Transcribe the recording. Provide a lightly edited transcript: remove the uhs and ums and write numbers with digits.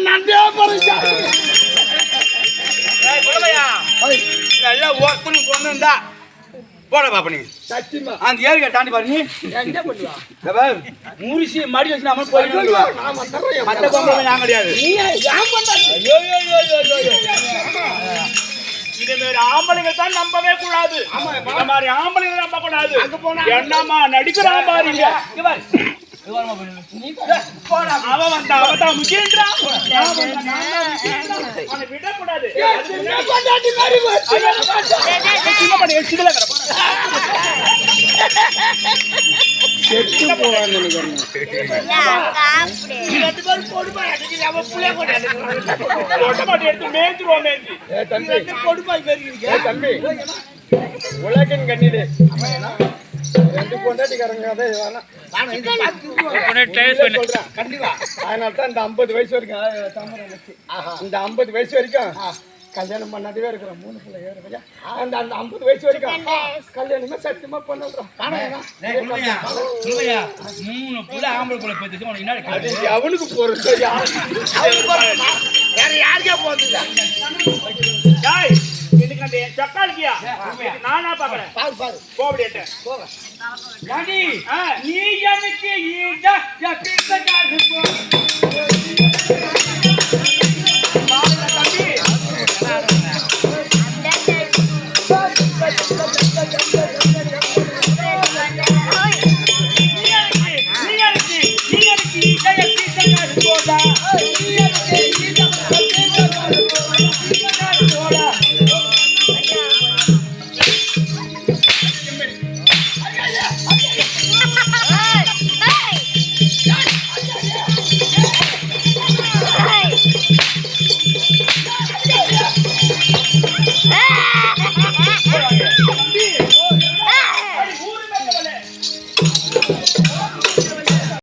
நந்தே போறீங்க எல்லாம் ஒர்க் பண்ணி கொண்டுண்டா போட பாப்ப நீ சத்தியமா அந்த ஏரியா தாண்டி பாரு நீ என்ன பண்ணுவா முரிசி மடி வச்சு நம்ம போயிடுவோம் மத்த பொம்பளை நான் கிடையாது இதே மாதிரி ஆம்பளைங்க தான் நம்பவே கூடாது இந்த மாதிரி ஆம்பளைங்க நம்ப கூடாது என்னமா நடிக்கிறான் பாருங்க அவன் வந்தா அவதான் முக்கியன்றா விடக்கூடாது உலகின் கண்ணிலே ரெண்டு பொண்டாட்டிக்காரங்க அதனால தான் இந்த 50 வயசு வரைக்கும் இந்த 50 வயசு வரைக்கும் கல்யாணம் பண்ணாதே இருக்கிறோம் 3 பிள்ளை ஏறுமையா அந்த 50 வயசு வரைக்கும் கல்யாணமே சத்தியமா பண்ணுறோம் அவனுக்கு போறது வேற யாருக்கே போறது எனக்கு அந்த சக்காலிக்கியா நானா பாக்குறேன் பாரு பாரு கோபடிட்ட போங்க நீ எனக்கு ஈடா பிசகாது போ